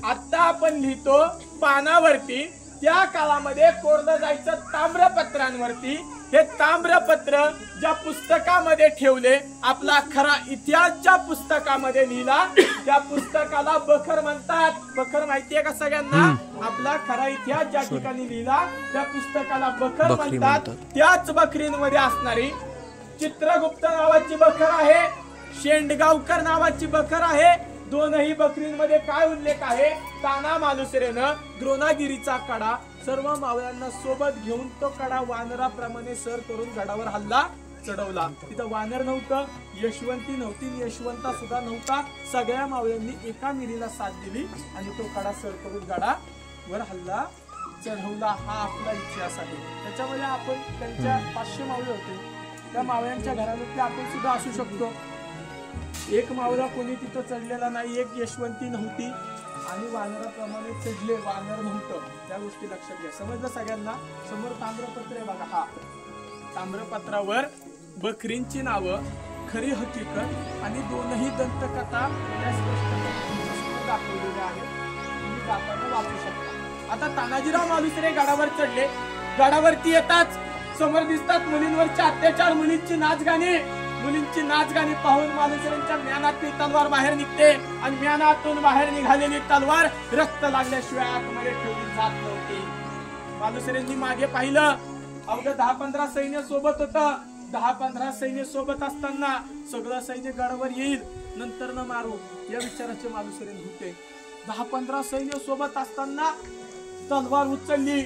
आता आपण लिहितो पानावरती. त्या काळामध्ये कोरलं जायचं ताम्रपत्रांवरती. हे ताम्रपत्र ज्या पुस्तकामध्ये ठेवले, आपला खरा इतिहास ज्या पुस्तकामध्ये लिहिला, त्या पुस्तकाला बखर म्हणतात. बखर माहितीये का सगळ्यांना? आपला खरा इतिहास ज्या ठिकाणी लिहिला त्या पुस्तकाला बखर म्हणतात. त्याच बखरींमध्ये असणारी चित्रगुप्त नावाची बखर आहे, शेंडगावकर नावाची बखर आहे. दोनही बखरींमध्ये काय उल्लेख आहे? ताना मालुसरेनं द्रोणागिरीचा कडा सर्व मावळ्यांना सोबत घेऊन तो कडा वानराप्रमाणे सर करून गडावर हल्ला चढवला. तिथं वानर नव्हतं, यशवंती नव्हती, यशवंता सुद्धा नव्हता. सगळ्या मावळ्यांनी एका मिरीला साथ दिली आणि तो कडा सर करून गडावर हल्ला चढवला. हा आपला इतिहास आहे. त्याच्यामध्ये आपण त्यांच्या 500 मावळे होते, त्या मावळ्यांच्या घरामध्ये आपण सुद्धा असू शकतो. एक मावळा कोणी तिथं चढलेला नाही, एक यशवंती नव्हती आणि वानराप्रमाणे चढले, वानर नव्हतं. त्या गोष्टी लक्षात घ्या. समजलं सगळ्यांना? समोर ताम्रपत्र आहे बघा. हा ताम्रपत्रावर बकरींची नावं, खरी हकीकत आणि दोनही दंतकथा दाखवलेल्या आहेत. तुम्ही जाताना वाचू शकता. आता तानाजीराव मालुसरे गडावर चढले. गडावरती येताच समोर दिसतात मुलींवरचे अत्याचार, मुलींची नाचगाणी. मुलींची नाचगाणी पाहून मालुसरेंच्या म्यानातली तलवार बाहेर निघते आणि म्यानातून बाहेर निघालेली तलवार रक्त लागल्याशिवाय आतमध्ये ठेवली जात नव्हती. मालुसरेंनी मागे पाहिलं, अवघं 10-15 सैन्य सोबत होतं. 10-15 सैन्य सोबत असताना सगळं सैन्य गडावर येईल, नंतर न मारू या विचाराचे मालुसरे होते. 10-15 सैन्य सोबत असताना तलवार उचलली.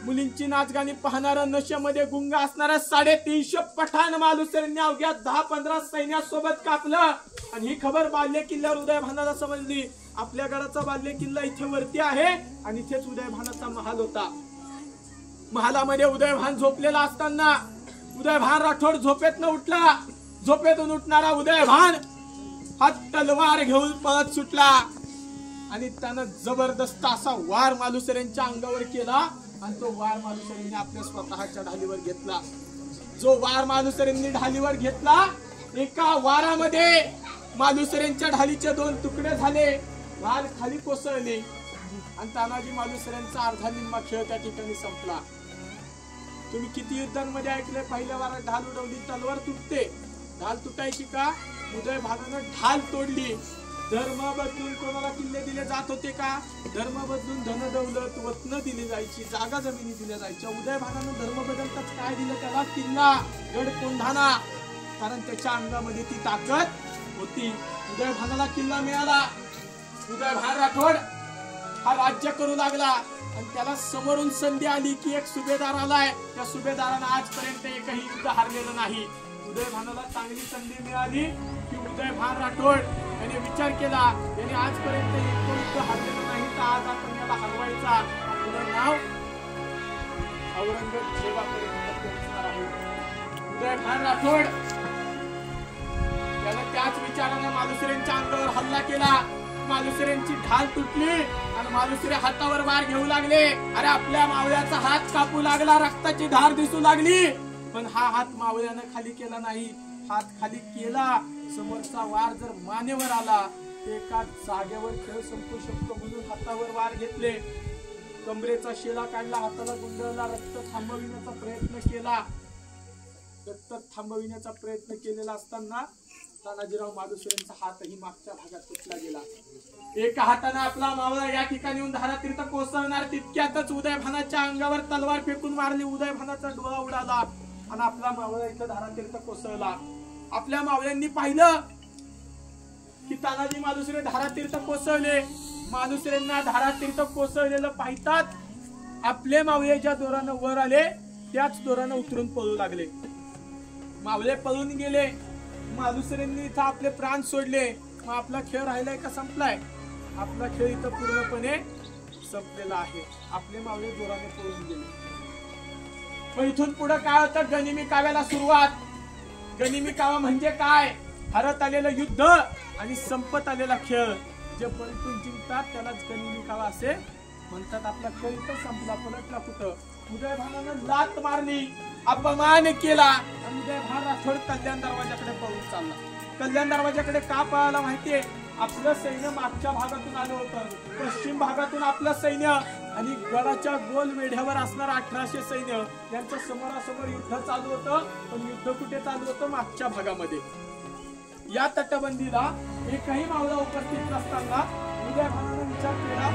मुलींची नाचगाणी पाहणारा, नशेमध्ये गुंग असणारा 350 पठाण मालुसरेंनी अवघ्या 10-15 सैन्यासोबत कापलं. आणि ही खबर बाल्य किल्ल्यावर उदयभानाला समजली. आपल्या गडाचा बाल्य किल्ला इथे वरती आहे आणि इथेच उदयभानाचा महाल होता. महालामध्ये उदयभान झोपलेला असताना उदयभान राठोड झोपेतनं उठला. झोपेतून उठणारा उदयभान हा तलवार घेऊन पळत सुटला आणि त्यानं जबरदस्त असा वार मालुसरेंच्या अंगावर केला आणि तो वार मालुसरेंनी आपल्या स्वतःच्या ढालीवर घेतला. जो वार मालुसरेंनी ढालीवर घेतला, एका वारामध्ये मालुसरेंच्या ढालीचे 2 तुकडे झाले, ढाल खाली कोसळले आणि तानाजी मालुसरेंचा अर्धा निम्मा खेळ त्या ठिकाणी संपला. तुम्ही किती युद्धांमध्ये ऐकले, पहिल्या वारात ढाल उडवली तलवार तुटते. ढाल तुटायची का? उदयभानानं ढाल तोडली. धर्म बदलून कोणाला किल्ले दिले जात होते का? धर्म बदलून धन दौलत वतन दिली जायची, जागा जमिनी दिल्या जायच्या. उदयभानानं धर्म बदलताच काय दिलं त्याला? किल्ला, गड कोंढाणा. कारण त्याच्या अंगामध्ये ती ताकद होती. उदयभानाला किल्ला मिळाला. उदयभान राठोड हा राज्य करू लागला आणि त्याला समोरून संधी आली की एक सुभेदार आलाय. त्या सुभेदारानं आजपर्यंत एकही युद्ध हारलेलं नाही. उदयभानाला चांगली संधी मिळाली की उदयभान राठोड याने विचार केला, याने आजपर्यंत एक युद्ध हारलेलं नाही, तर आज आपण याला हरवायचा. आपलं नाव औरंगजेबापर्यंत पोहोचणार आहे. उदयभान राठोड यानं त्याच विचारानं मालुसरेंच्या अंगावर हल्ला केला. मालुसरेंची ढाल तुटली आणि मालुसरे हातावर वार घेऊ लागले. अरे आपल्या मावळ्याचा हात कापू लागला, रक्ताची धार दिसू लागली. पण हा हात मावळ्यानं खाली केला नाही. हात खाली केला, समोरचा वार जर मानेवर आला एका जागेवर खेळ संपू शकतो म्हणून हातावर वार घेतले. कमरेचा शेला काढला, हाताला गुंडळला, रक्त थांबविण्याचा प्रयत्न केला. रक्त थांबविण्याचा प्रयत्न केलेला असताना तानाजीराव मालुसरेंचा हातही मागच्या भागात तुटला गेला. एका हाताने आपला मावळा या ठिकाणी येऊन धारातीर्थ कोसळणार तितक्यातच उदयभानाच्या अंगावर तलवार फेकून मारली. उदयभानाचा डोळा उडाला आणि आपला मावळा इथं धारातीर्थ कोसळला. आपल्या मावळ्यांनी पाहिलं की तानाजी मालुसरे धारातीर्थ कोसळले. मालुसरेंना धारातीर्थ कोसळलेलं पाहतात आपले मावळे ज्या दोरानं वर आले त्याच दोरानं उतरून पळू लागले. मावळे पळून गेले. मालुसरेंनी इथं आपले प्राण सोडले. मग आपला खेळ राहिलाय का संपलाय? आपला खेळ इथं पूर्णपणे संपलेला आहे. आपले मावळे जोराने पळून गेले. मग इथून पुढे काय होतं? गनिमी काव्याला सुरुवात. गनिमी कावा म्हणजे काय? हरत आलेलं युद्ध आणि संपत आलेला खेळ. जे पलटून जिंकतात त्यालाच गनिमी कावा असे म्हणतात. आपला खेळ इथं संपला. पलटला कुठं? उदयभानानं लात मारली, अपमान केला आणि उदयभान राठोड कल्याण दरवाजाकडे पळून चालला. कल्याण दरवाजाकडे का पळाला माहितीये? आपलं सैन्य मागच्या भागातून आलं होतं. पश्चिम भागातून आपलं सैन्य आणि गडाच्या गोल वेढ्यावर असणार 1800 सैन्य यांचं समोरासमोर युद्ध चालू होतं. पण युद्ध कुठे चालू होतं? मागच्या भागामध्ये. या तटबंदीला एकही मावळा उपस्थित नसताना उदयभानानं विचार केला,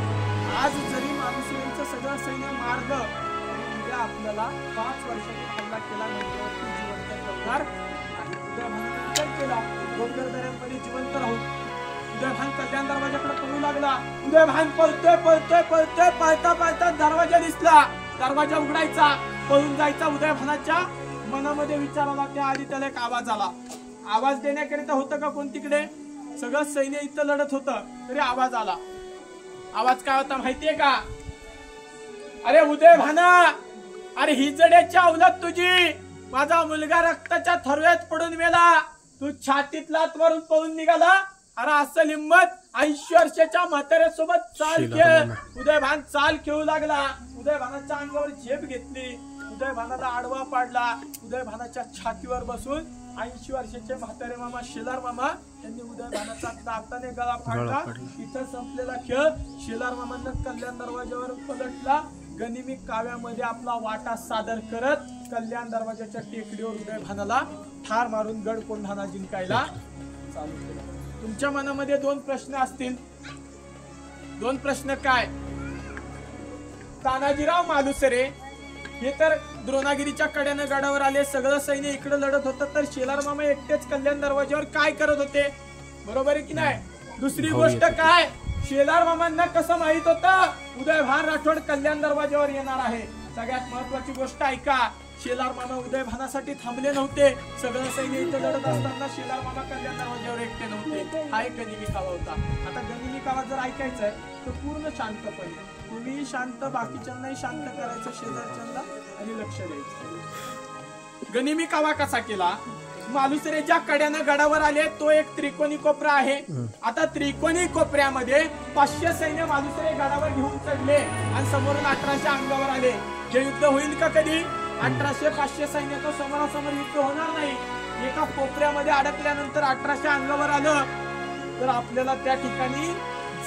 आज जरी मालुसरेंचं सगळं सैन्य मारलं उद्या आपल्याला 5 वर्षांनी हल्ला केला म्हणजे जिवंत ठेवणार नाही. उदयभानानं विचार केला, डोंगरदऱ्यांमध्ये जिवंत राहू. उदयभान कल्याण दरवाजाकडे पळू लागला. उदयभान पळतोय पळतोय पळतोय. पळता पळता दरवाजा दिसला. दरवाजा उघडायचा, पळून जायचा. उदयभानाच्या मनामध्ये विचार आला. त्या आधी त्याला एक आवाज आला. आवाज देण्याकरिता होतं का कोण तिकडे? सगळं सैन्य इथं लढत होतं तरी आवाज आला. आवाज काय होता माहितीये का? अरे उदयभाना, अरे ही जड्याची अवलाद तुझी. माझा मुलगा रक्ताच्या थरव्यात पडून मेला. तू छातीत लात मारून पळून निघाला. अरे असं हिंमत 80 वर्षाच्या म्हाताऱ्यासोबत चाल खेळ. उदयभान चाल खेळू लागला. उदयभानाच्या अंगावर झेप घेतली. उदयभानाला आडवा पाडला. उदयभानाच्या छातीवर बसून 80 वर्षाचे म्हातारे मामा शेलार मामा यांनी उदयभानाचा दाताने गळा फाडला. इथं संपलेला खेळ. शेलार मामांना कल्याण दरवाजावर पलटला. गनिमी काव्यामध्ये आपला वाटा सादर करत कल्याण दरवाजाच्या टेकडीवर उदयभानाला ठार मारून गड कोंढाणा जिंकायला चालू केला. तुमच्या मनामध्ये 2 प्रश्न असतील. 2 प्रश्न काय? तानाजीराव मालुसरे हे तर द्रोणागिरीच्या कड्यानं गडावर आले. सगळं सैन्य इकडे लढत होतं तर शेलार मामा एकटेच कल्याण दरवाजावर काय करत होते? बरोबर आहे की नाही? दुसरी गोष्ट काय? शेलार मामांना कसं माहित होतं उदयभान राठोड कल्याण दरवाजावर येणार आहे? सगळ्यात महत्वाची गोष्ट ऐका. शेलार मामा उदयभानासाठी थांबले नव्हते. सगळं सैन्य इथं लढत असताना शेलार मामा कल्याण दरवाजावर एकटे नव्हते. हा एक गनिमी कावा होता. आता गनिमी कावा जर ऐकायचा आहे तर पूर्ण शांतपणे तुम्ही शांत, बाकीच्यांनाही शांत करायचं, शेजारच्यांना आणि लक्ष द्यायचं. गनिमी कावा कसा केला? मालुसरे ज्या कड्यानं गडावर आले तो एक त्रिकोणी कोपरा आहे. आता त्रिकोणी कोपऱ्यामध्ये 500 सैन्य मालुसरे गडावर घेऊन चढले आणि समोरून 1800 अंगावर आले. जे युद्ध होईल का कधी? 1800-500 सैन्याचं समोरासमोर युद्ध होणार नाही. एका कोपऱ्यामध्ये अडकल्यानंतर 1800 अंगावर आलं तर आपल्याला त्या ठिकाणी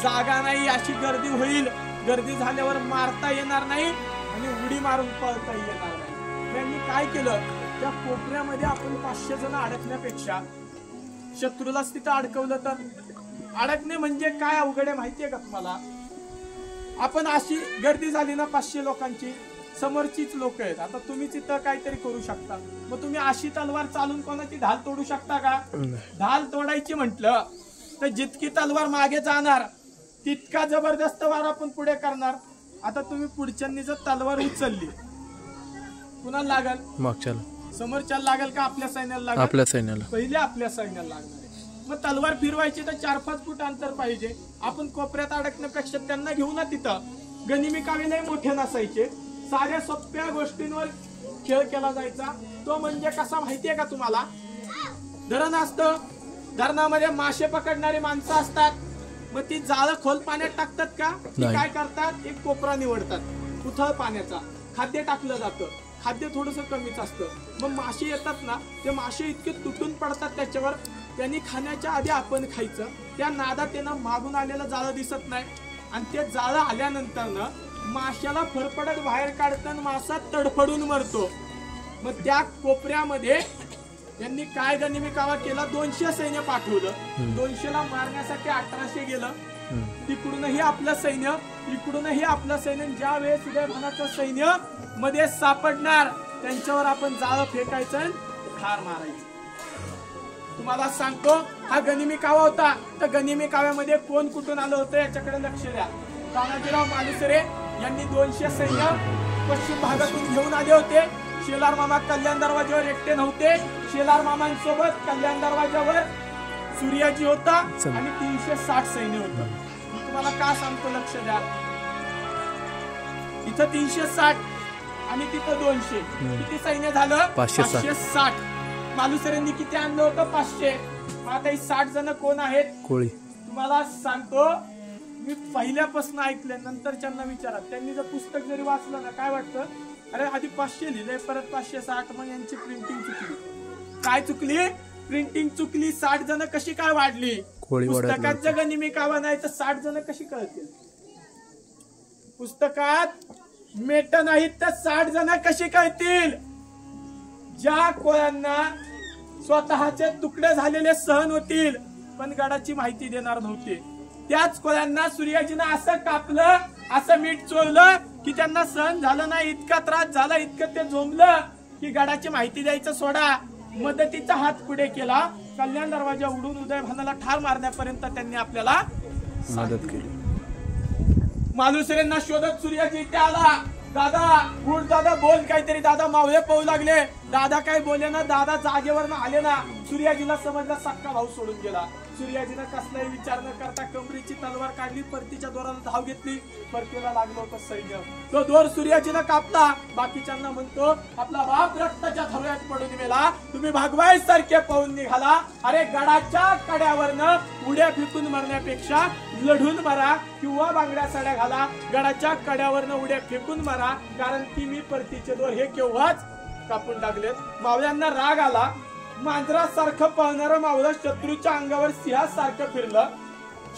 जागा नाही, अशी गर्दी होईल. गर्दी झाल्यावर मारता येणार नाही आणि उडी मारून पळता येणार नाही. त्यांनी काय केलं? त्या कोपऱ्यामध्ये आपण 500 जण अडकण्यापेक्षा शत्रूलाच तिथं अडकवलं तर? अडकणे म्हणजे काय अवघड आहे माहितीये का तुम्हाला? आपण अशी गर्दी झाली ना 500 लोकांची, समोरचीच लोक आहेत. आता तुम्ही तिथं काहीतरी करू शकता. मग तुम्ही अशी तलवार चालून कोणाची ढाल तोडू शकता का? ढाल तोडायची म्हटलं तर जितकी तलवार मागे जाणार तितका जबरदस्त वार आपण पुढे करणार. आता तुम्ही पुढच्यांनी जर तलवार उचलली कुणाला लागल? मागच्याला. समोरच्याला लागेल का आपल्या सैन्याला लागेल? आपल्या सैन्याला. पहिले आपल्या सैन्याला लागणार आहे. मग तलवार फिरवायची तर 4-5 फूट अंतर पाहिजे. आपण कोपऱ्यात अडकण्यापेक्षा त्यांना घेऊ ना तिथं. गनिमी कावेलाही मोठे नसायचे. साऱ्या सोप्या गोष्टींवर खेळ केला जायचा. तो म्हणजे कसा माहितीये का तुम्हाला? धरण असतं, धरणामध्ये मासे पकडणारी माणसं असतात. मग ती जाळं खोल पाण्यात टाकतात का? ती काय करतात? एक कोपरा निवडतात उथळ पाण्याचा. खाद्य टाकलं जातं. खाद्य थोडस कमीच असतं. मग मासे येतात ना, ते मासे इतके तुटून पडतात त्याच्यावर. त्यांनी खाण्याच्या आधी आपण खायचं. त्या नादात त्यांना मागून आलेलं जाळं दिसत नाही आणि ते जाळं आल्यानंतर ना माशाला फरफडत बाहेर काढताना मासा तडफडून मरतो. मग त्या कोपऱ्यामध्ये यांनी काय गनिमी कावा केला, 200 सैन्य पाठवलं. 200ला मारण्यासाठी 1800 गेलं. तिकडूनही आपलं सैन्य, इकडूनही आपलं सैन्य. ज्या वेळेस उदयभानाचं सैन्य मध्ये सापडणार त्यांच्यावर आपण जाळं फेकायचं, ठार मारायचं. तुम्हाला सांगतो हा गनिमी कावा होता. तर गनिमी काव्यामध्ये कोण कुठून आलं होतं याच्याकडे लक्ष द्या. तानाजीराव मालुसरे यांनी 200 सैन्य पश्चिम भागातून घेऊन आले होते. शेलार मामा कल्याण दरवाज्यावर एकटे नव्हते. शेलार मामांसोबत कल्याण दरवाज्यावर सूर्याजी होता आणि 360 सैन्य होतं. तुम्हाला का सांगतो लक्ष द्या. इथं 360 आणि तिथं 200, किती सैन्य झालं? 560. मालुसरेंनी किती आणलं होतं? 500. आता ही 60 जण कोण आहेत? कोळी. तुम्हाला सांगतो मी पहिल्यापासून ऐकलंय, नंतरच्यांना विचारा. त्यांनी जर पुस्तक जरी वाचलं ना, काय वाटतं, अरे आधी 500 लिहिलंय, परत 560, मग यांची प्रिंटिंग चुकली. काय चुकली? प्रिंटिंग चुकली. 60 जण कशी काय वाढली? पुस्तकात जर गनिमी कावा नाही तर 60 जण कशी कळतील? पुस्तकात मेट नाहीत तर 60 जण कशी कळतील? ज्या कोळ्यांना स्वतःचे तुकडे झालेले सहन होतील पण गडाची माहिती देणार नव्हते, त्याच कोळ्यांना सूर्याजीनं असं कापलं, असं मीठ चोळलं की त्यांना सहन झालं नाही. इतका त्रास झाला, इतकं ते झोंबलं की गडाची माहिती द्यायचं सोडा, मदतीचा हात पुढे केला. कल्याण दरवाजा उडून उदयभानाला ठार मारण्यापर्यंत त्यांनी आपल्याला मदत केली. मालुसरेंना शोधत सूर्याजी इथे आला. दादा गुड, दादा बोल काहीतरी. दादा मावळे पळू लागले. दादा काय बोले ना, दादा जागेवर आले ना. सूर्याजीला समजला सक्का भाऊ सोडून गेला. सूर्याजीनं कसलाही विचार न करता कमरेची तलवार काढली, परतीच्या दोराला धाव घेतली. परतीला लागलो होतं सैन्य. तो दोर सूर्याजीनं कापला. बाकीच्यांना म्हणतो आपला बाप रक्ताच्या धुळ्यात पडून गेला, तुम्ही भागवाय सारखे पळून निघाला. अरे गडाच्या कड्यावरनं उड्या फेकून मरण्यापेक्षा लढून मरा किंवा बांगड्या साड्या घाला. गडाच्या कड्यावरनं उड्या फेकून मरा, कारण की मी परतीचे दोर हे केव्हाच कापून टाकलेत. मावळ्यांना राग आला. मांजरासारखं पळणारं मावळं शत्रूच्या अंगावर सिंहासारखं फिरलं.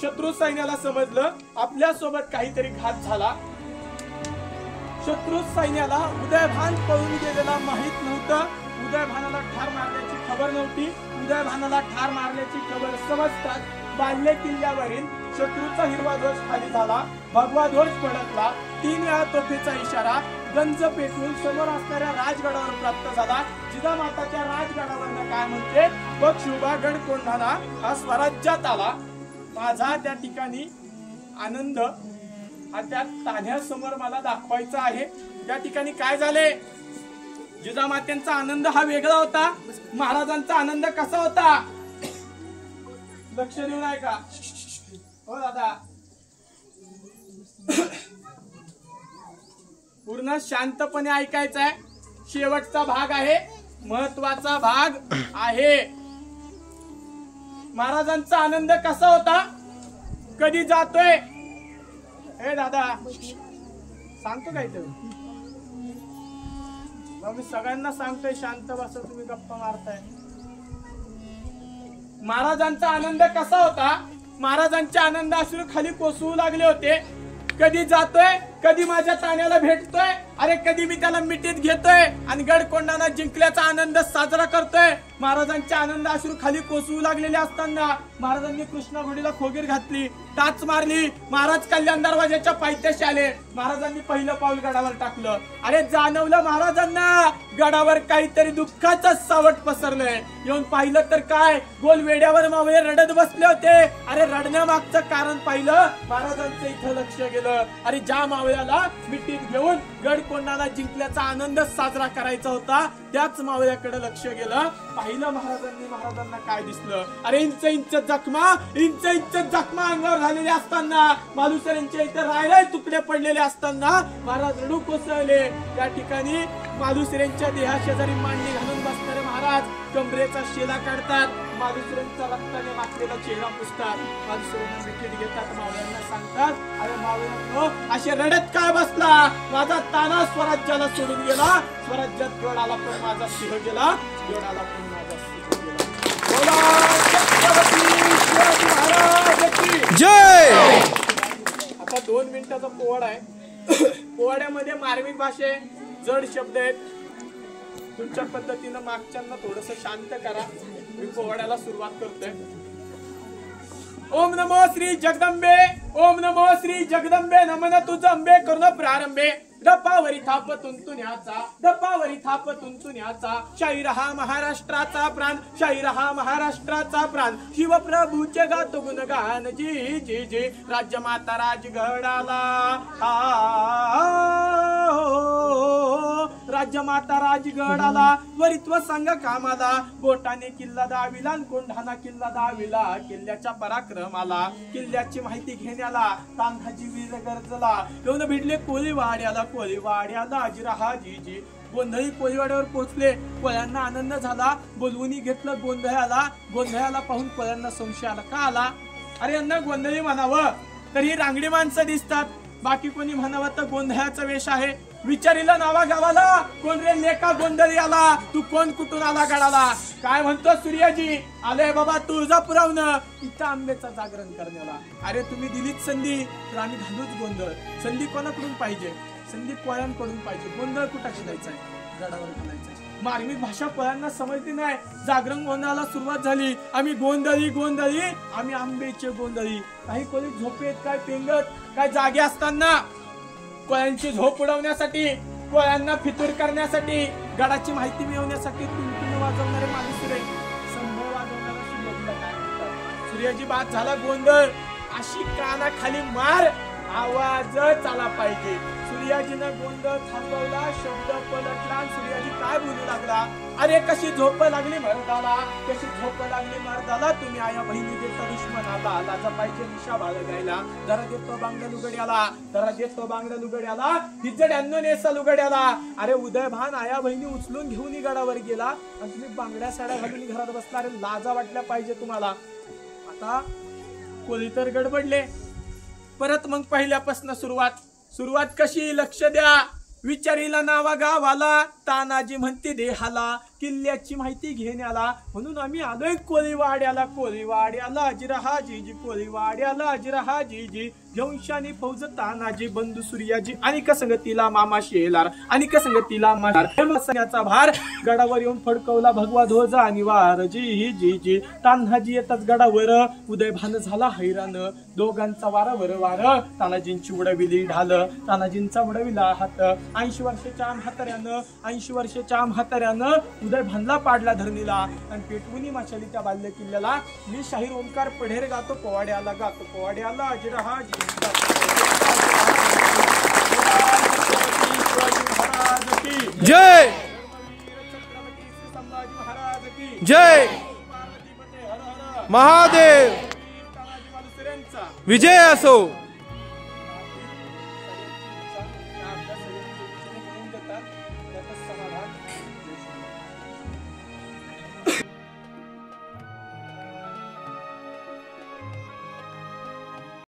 शत्रू सैन्याला समजलं आपल्या सोबत काहीतरी घात झाला. शत्रू सैन्याला उदयभान पळून गेलेला माहित नव्हतं. उदयभानाला ठार मारण्याची खबर नव्हती. उदयभानाला ठार मारण्याची खबर समजतात बाल्य किल्ल्यावरील शत्रूचा हिरवा ध्वज खाली झाला, भगवा ध्वज फडकला. 3 वेळा तोफेचा इशारा गंज पेटून समोर असणाऱ्या राजगडावर प्राप्त झाला. जिजामाता त्या राजगडावर काय म्हणते, बघ शिवबा गड कोंढाणा हा स्वराज्यात आला. माझा त्या ठिकाणी आनंद हा त्या तान्ह्यासमोर मला दाखवायचा आहे. त्या ठिकाणी काय झाले, जिजामातेंचा आनंद हा वेगळा होता. महाराजांचा आनंद कसा होता? लक्ष देऊन आहे का हो दादा? पूर्ण शांतपणे ऐकायचं आहे. शेवटचा भाग आहे, महत्वाचा भाग आहे. महाराजांचा आनंद कसा होता? कधी जातोय हे दादा सांगतो काय ते? मी सगळ्यांना सांगतोय शांत बसा, तुम्ही गप्पा मारताय. महाराजांचा आनंद कसा होता? महाराजांच्या आनंद अश्रू खाली कोसळू लागले होते. कधी जातोय, कधी माझ्या ताण्याला भेटतोय, अरे कधी मी त्याला मिठीत घेतोय आणि गड कोंढाणा जिंकल्याचा आनंद साजरा करतोय. महाराजांच्या आनंद अश्रू खाली कोसळू लागलेले असताना महाराजांनी कृष्णाघोडीला खोगीर घातली, टाच मारली. महाराज कल्याण दरवाजाच्या पायथ्याशी आले. महाराजांनी पहिलं पाऊल गडावर टाकलं. अरे जाणवलं महाराजांना गडावर काहीतरी दुःखाचं सावट पसरलंय. येऊन पाहिलं तर काय, गोल वेड्यावर मावळे रडत बसले होते. अरे रडण्यामागचं कारण पाहिलं, महाराजांचं इथं लक्ष गेलं. अरे ज्या मावळ्याला मिठीत घेऊन गड कोंढाणा जिंकल्याचा आनंद साजरा करायचा होता, त्याच मावळ्याकडे लक्ष गेलं. पाहिलं महाराजांना काय दिसलं, अरे इंच इंच जखमा अंगावर झालेले असताना, मालुसरेंच्या इथे रायराय तुकडे पडलेले असताना महाराज रडू कोसळले. त्या ठिकाणी मालुसरेंच्या देहाशेजारी मांडणी घालून बसणारे महाराज कमरेचा शेला काढतात. मालुसरेंचा रक्ताने माखलेला चेहरा पुसतात. मालुसरेंना मिठीत घेतात. मावळ्यांना सांगतात, अरे मावळ्यांनो असे रडत काय बसला? माझा ताना स्वराज्याला सोडून गेला. स्वराज्यात गडाला पण माझा सिंह गेला, गडाला पण माझा सिंह गेला. जय. आता 2 मिनिटाचा पोवाडा आहे. पोवाड्यामध्ये मार्मिक भाषे, जड शब्द आहेत. तुमच्या पद्धतीनं मागच्यांना थोडस शांत करा. मी पोवाड्याला सुरुवात करतोय. ओम नमो श्री जगदंबे, ओम नमो श्री जगदंबे, नमन तुझ अंबे करून प्रारंभे. डपावरी थाप तुंतुण्याचा, डपावरी थाप तुंतुण्याचा, शाहीर हा महाराष्ट्राचा प्राण, शाहीर हा महाराष्ट्राचा प्राण. शिवप्रभूचे गातो गुणगान जी जी जी. राज्यमाता राजगडाला, राज्यमाता राजगडाला, वरित्व संघ कामाला. बोटाने किल्ला दाविला, कोंढाणा किल्ला दाविला. किल्ल्याच्या पराक्रमाला, किल्ल्याची माहिती घेण्याला तांधाजी वीर गरजला. येऊन भिडले कोळीवाड्याला, कोळीवाड्याला अजिरहा जी जी. गोंधळी कोळीवाड्यावर पोहोचले. कोळ्यांना आनंद झाला. बोलवून घेतलं गोंधळाला. गोंधळाला पाहून कोळ्यांना संशय आला. का आला? अरे यांना गोंधळी म्हणावं तर ही रांगडी माणसं दिसतात, बाकी कोणी म्हणावं तर गोंधळाचा वेश आहे. विचारिला नावा गावाला, कोण रे लेका गोंधळी आला, तू कोण कुठून आला गडाला? काय म्हणतो सूर्याजी? आले बाबा तुळजापुरावून इथं आंब्याचं जागरण करण्याला. अरे तुम्ही दिलीच संधी तर आम्ही घालूच गोंधळ. संधी कोणाकडून पाहिजे? संधी पोळ्यांकडून पाहिजे. गोंधळ कुठं घालायचाय? गडावर घालायचाय. मार्मिक भाषा पोळ्यांना समजली नाही. जागरण गोंधळाला सुरुवात झाली. आम्ही गोंधळी गोंधळी, आम्ही आंबेचे गोंधळी. काही कोणी झोपेत, काय पेंगत, काय जागे असताना कोळ्यांची झोप उडवण्यासाठी, कोळ्यांना फितूर करण्यासाठी, गडाची माहिती मिळवण्यासाठी तुंतुन वाजवणारे माणूस रे. संभव वाजवणारा सूर्याजीला काय म्हणतात? सूर्याजी बाद झाला गोंधळ. अशी कानाखाली मार, आवाजच आला पाहिजे. सूर्याजीनं गोंधळ थांबवला. शब्द पलटला. सूर्याजी काय बोलू लागला? अरे कशी झोप लागली मर्दाला, कशी झोप लागली मर्दाला. तुम्ही आया बहिणी देता दुश्मनाला. लाजा पाहिजे निशा बाळगायला. जरा देतो बांगड्या लुगड्याला, जरा देतो बांगड्या लुगड्याला. हिजड्यांनो नेसा लुगड्याला. अरे उदयभान आया बहिणी उचलून घेऊन गडावर गेला आणि तुम्ही बांगड्या साड्या घालून घरात बसला. अरे लाजा वाटल्या पाहिजे तुम्हाला. आता कोणी तर गडबडले. परत मग पहिल्यापासून सुरुवात कशी? लक्ष द्या. विचारीला नावा गावाला, तानाजी म्हणते देहाला. किल्ल्याची माहिती घेण्याला म्हणून आम्ही आलोय कोळीवाड्याला. कोळीवाड्याला अजिरहा जी जी, कोळीवाड्याला अजिरहा जी जी. घेऊन शानी फौज तानाजी, बंधू सूर्याजी आणि कसंगतीला मामा शेलार, आणि कसंगतीला मारण्याचा भार. गडावर येऊन फडकवला भगवा ध्वज आणि वार जी ही जी जी. तान्हाजी येताच गडावर, उदयभान झाला हैराण. दोघांचा वारावर वार. तानाजींची उडविली ढाल, तानाजींचा उडविला हात. 80 वर्षाच्या म्हाताऱ्यानं, 80 वर्षाच्या म्हाताऱ्यानं उदयभानला पाडला धरणीला आणि पेटवून माशाली त्या बाल्य किल्ल्याला. मी शाहीर ओंकार पढेर गातो पोवाड्याला, गातो पोवाड्याला अजिरहा जी. जय जय महादेव. विजय असो.